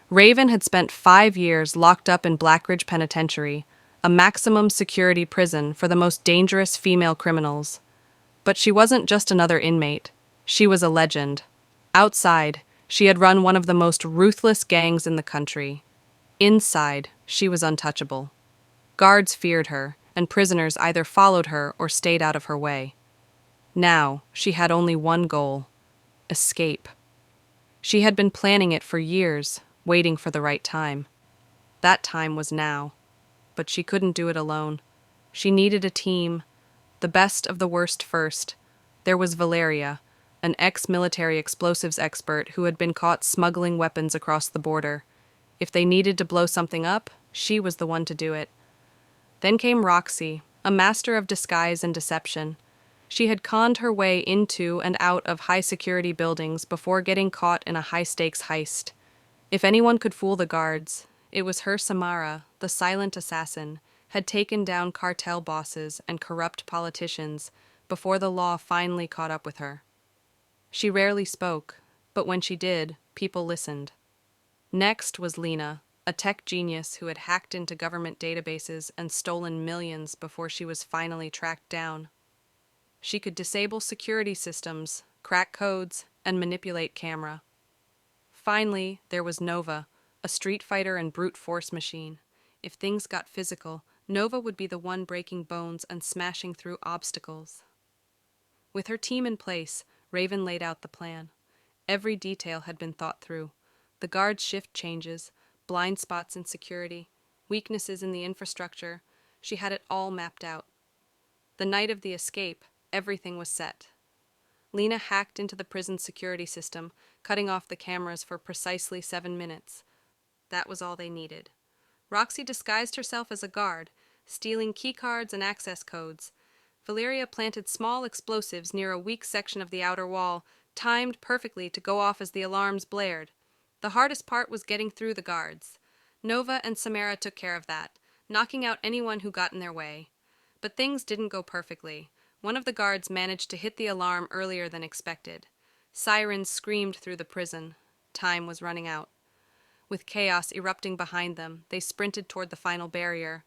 Raven had spent 5 years locked up in Blackridge Penitentiary, a maximum security prison for the most dangerous female criminals. But she wasn't just another inmate. She was a legend. Outside, she had run one of the most ruthless gangs in the country. Inside, she was untouchable. Guards feared her, and prisoners either followed her or stayed out of her way. Now, she had only one goal: escape. She had been planning it for years, waiting for the right time. That time was now. But she couldn't do it alone. She needed a team, the best of the worst first. There was Valeria, an ex-military explosives expert who had been caught smuggling weapons across the border. If they needed to blow something up, she was the one to do it. Then came Roxy, a master of disguise and deception. She had conned her way into and out of high-security buildings before getting caught in a high-stakes heist. If anyone could fool the guards, it was her. Samara, the silent assassin, had taken down cartel bosses and corrupt politicians before the law finally caught up with her. She rarely spoke, but when she did, people listened. Next was Lena, a tech genius who had hacked into government databases and stolen millions before she was finally tracked down. She could disable security systems, crack codes, and manipulate camera. Finally, there was Nova, a street fighter and brute force machine. If things got physical, Nova would be the one breaking bones and smashing through obstacles. With her team in place, Raven laid out the plan. Every detail had been thought through. The guards' shift changes, blind spots in security, weaknesses in the infrastructure. She had it all mapped out. The night of the escape, everything was set. Lena hacked into the prison security system, cutting off the cameras for precisely 7 minutes. That was all they needed. Roxy disguised herself as a guard, stealing keycards and access codes. Valeria planted small explosives near a weak section of the outer wall, timed perfectly to go off as the alarms blared. The hardest part was getting through the guards. Nova and Samara took care of that, knocking out anyone who got in their way. But things didn't go perfectly. One of the guards managed to hit the alarm earlier than expected. Sirens screamed through the prison. Time was running out. With chaos erupting behind them, they sprinted toward the final barrier.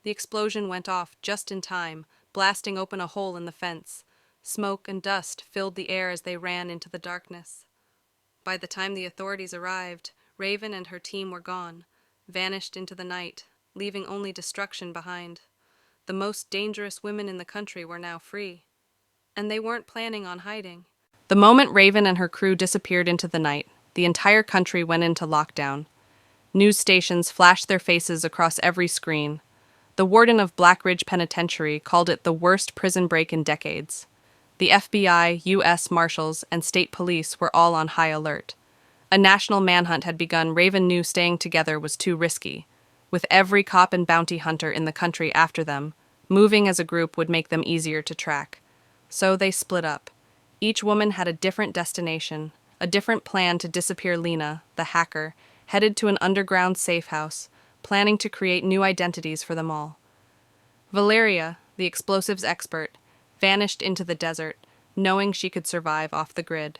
The explosion went off just in time, blasting open a hole in the fence. Smoke and dust filled the air as they ran into the darkness. By the time the authorities arrived, Raven and her team were gone, vanished into the night, leaving only destruction behind. The most dangerous women in the country were now free. And they weren't planning on hiding. The moment Raven and her crew disappeared into the night, the entire country went into lockdown. News stations flashed their faces across every screen. The warden of Blackridge Penitentiary called it the worst prison break in decades. The FBI, U.S. Marshals, and state police were all on high alert. A national manhunt had begun. Raven knew staying together was too risky. With every cop and bounty hunter in the country after them, moving as a group would make them easier to track. So they split up. Each woman had a different destination, a different plan to disappear. Lena, the hacker, headed to an underground safe house, planning to create new identities for them all. Valeria, the explosives expert, vanished into the desert, knowing she could survive off the grid.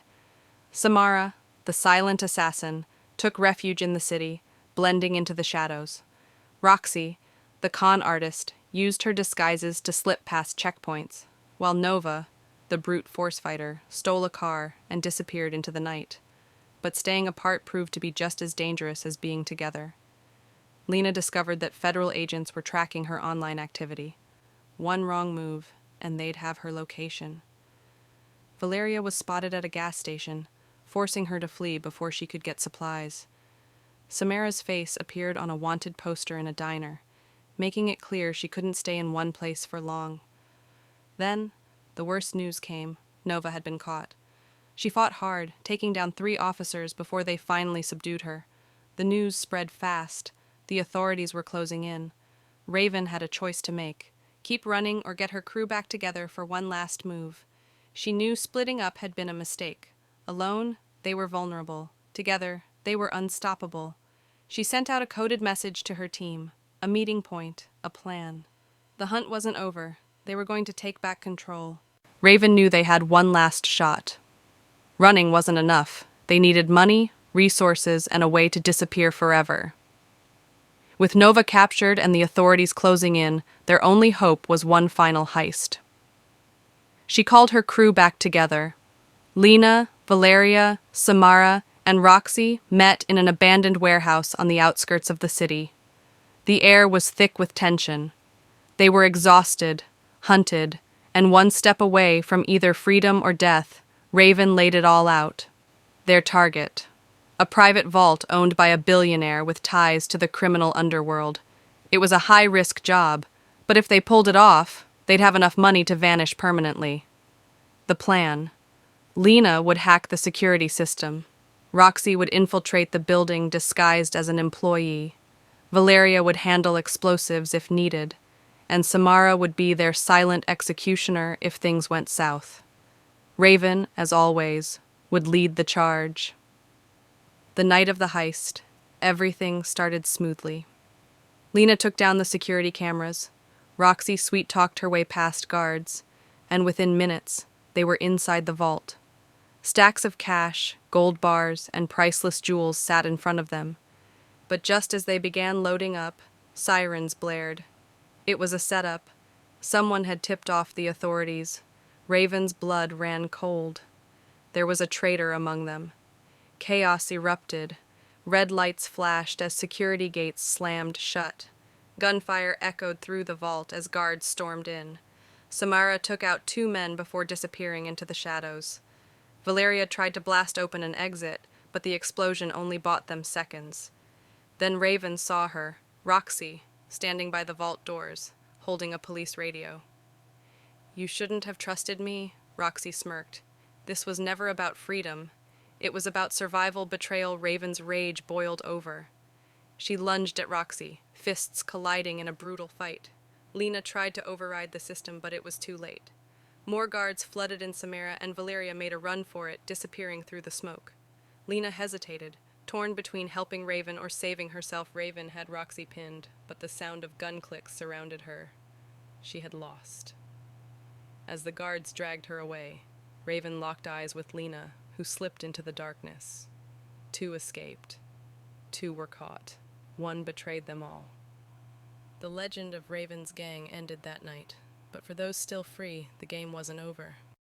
Samara, the silent assassin, took refuge in the city, blending into the shadows. Roxy, the con artist, used her disguises to slip past checkpoints, while Nova, the brute force fighter, stole a car and disappeared into the night. But staying apart proved to be just as dangerous as being together. Lena discovered that federal agents were tracking her online activity. One wrong move, and they'd have her location. Valeria was spotted at a gas station, forcing her to flee before she could get supplies. Samara's face appeared on a wanted poster in a diner, making it clear she couldn't stay in one place for long. Then, the worst news came. Nova had been caught. She fought hard, taking down 3 officers before they finally subdued her. The news spread fast. The authorities were closing in. Raven had a choice to make: keep running or get her crew back together for one last move. She knew splitting up had been a mistake. Alone, they were vulnerable. Together, they were unstoppable. She sent out a coded message to her team, a meeting point, a plan. The hunt wasn't over. They were going to take back control. Raven knew they had one last shot. Running wasn't enough. They needed money, resources, and a way to disappear forever. With Nova captured and the authorities closing in, their only hope was one final heist. She called her crew back together. Lena, Valeria, Samara, and Roxy met in an abandoned warehouse on the outskirts of the city. The air was thick with tension. They were exhausted, hunted, and one step away from either freedom or death. Raven laid it all out. Their target: a private vault owned by a billionaire with ties to the criminal underworld. It was a high-risk job, but if they pulled it off, they'd have enough money to vanish permanently. The plan: Lena would hack the security system. Roxy would infiltrate the building disguised as an employee. Valeria would handle explosives if needed, and Samara would be their silent executioner if things went south. Raven, as always, would lead the charge. The night of the heist, everything started smoothly. Lena took down the security cameras. Roxy sweet-talked her way past guards, and within minutes, they were inside the vault. Stacks of cash, gold bars, and priceless jewels sat in front of them. But just as they began loading up, sirens blared. It was a setup. Someone had tipped off the authorities. Raven's blood ran cold. There was a traitor among them. Chaos erupted. Red lights flashed as security gates slammed shut. Gunfire echoed through the vault as guards stormed in. Samara took out 2 men before disappearing into the shadows. Valeria tried to blast open an exit, but the explosion only bought them seconds. Then Raven saw her, Roxy, standing by the vault doors, holding a police radio. "You shouldn't have trusted me," Roxy smirked. "This was never about freedom. It was about survival betrayal." Raven's rage boiled over. She lunged at Roxy, fists colliding in a brutal fight. Lena tried to override the system, but it was too late. More guards flooded in Samara, and Valeria made a run for it, disappearing through the smoke. Lena hesitated, torn between helping Raven or saving herself. Raven had Roxy pinned, but the sound of gun clicks surrounded her. She had lost. As the guards dragged her away, Raven locked eyes with Lena, who slipped into the darkness. 2 escaped. 2 were caught. 1 betrayed them all. The legend of Raven's gang ended that night, but for those still free, the game wasn't over.